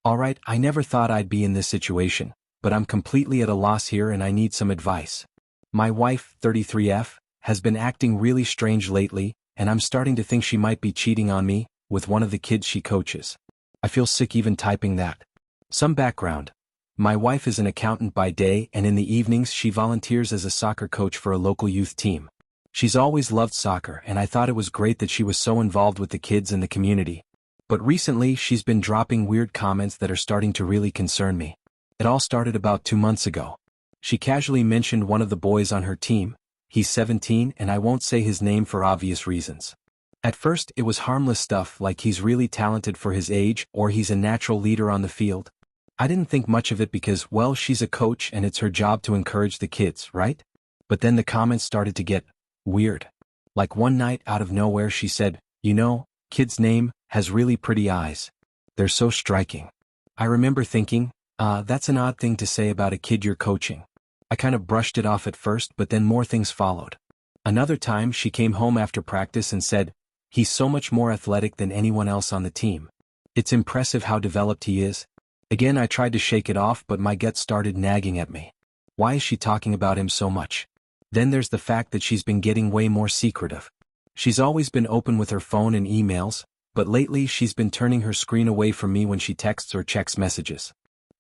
Alright, I never thought I'd be in this situation, but I'm completely at a loss here and I need some advice. My wife, 33F, has been acting really strange lately, and I'm starting to think she might be cheating on me with one of the kids she coaches. I feel sick even typing that. Some background. My wife is an accountant by day, and in the evenings she volunteers as a soccer coach for a local youth team. She's always loved soccer, and I thought it was great that she was so involved with the kids and the community. But recently she's been dropping weird comments that are starting to really concern me. It all started about 2 months ago. She casually mentioned one of the boys on her team. He's 17 and I won't say his name for obvious reasons. At first it was harmless stuff like he's really talented for his age or he's a natural leader on the field. I didn't think much of it because, well, she's a coach and it's her job to encourage the kids, right? But then the comments started to get weird. Like one night out of nowhere she said, "You know, kid's name has really pretty eyes. They're so striking." I remember thinking, that's an odd thing to say about a kid you're coaching. I kind of brushed it off at first, but then more things followed. Another time she came home after practice and said, "He's so much more athletic than anyone else on the team. It's impressive how developed he is." Again I tried to shake it off, but my gut started nagging at me. Why is she talking about him so much? Then there's the fact that she's been getting way more secretive. She's always been open with her phone and emails, but lately she's been turning her screen away from me when she texts or checks messages.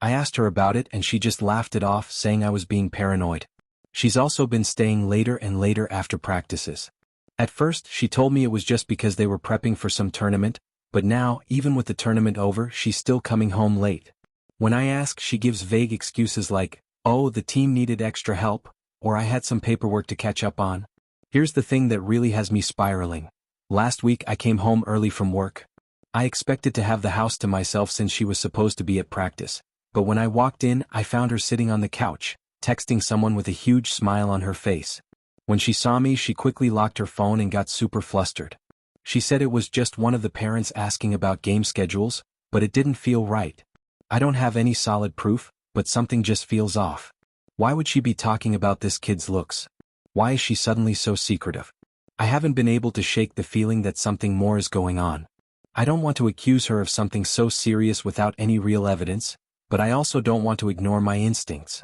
I asked her about it and she just laughed it off, saying I was being paranoid. She's also been staying later and later after practices. At first she told me it was just because they were prepping for some tournament, but now, even with the tournament over, she's still coming home late. When I ask, she gives vague excuses like, "Oh, the team needed extra help," or "I had some paperwork to catch up on." Here's the thing that really has me spiraling. Last week I came home early from work. I expected to have the house to myself since she was supposed to be at practice, but when I walked in I found her sitting on the couch, texting someone with a huge smile on her face. When she saw me she quickly locked her phone and got super flustered. She said it was just one of the parents asking about game schedules, but it didn't feel right. I don't have any solid proof, but something just feels off. Why would she be talking about this kid's looks? Why is she suddenly so secretive? I haven't been able to shake the feeling that something more is going on. I don't want to accuse her of something so serious without any real evidence, but I also don't want to ignore my instincts.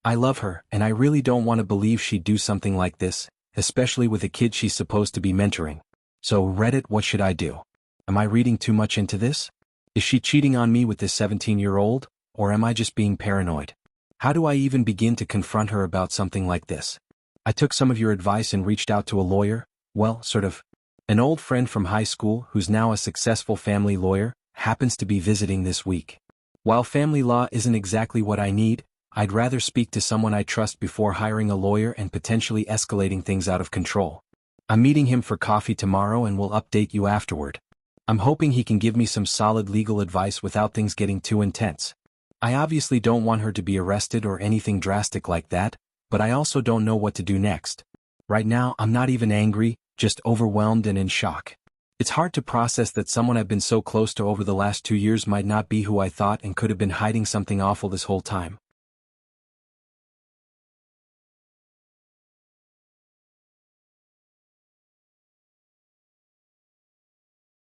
I love her, and I really don't want to believe she'd do something like this, especially with a kid she's supposed to be mentoring. So Reddit, what should I do? Am I reading too much into this? Is she cheating on me with this 17-year-old, or am I just being paranoid? How do I even begin to confront her about something like this? I took some of your advice and reached out to a lawyer, well, sort of. An old friend from high school who's now a successful family lawyer happens to be visiting this week. While family law isn't exactly what I need, I'd rather speak to someone I trust before hiring a lawyer and potentially escalating things out of control. I'm meeting him for coffee tomorrow and will update you afterward. I'm hoping he can give me some solid legal advice without things getting too intense. I obviously don't want her to be arrested or anything drastic like that, but I also don't know what to do next. Right now I'm not even angry, just overwhelmed and in shock. It's hard to process that someone I've been so close to over the last 2 years might not be who I thought and could have been hiding something awful this whole time.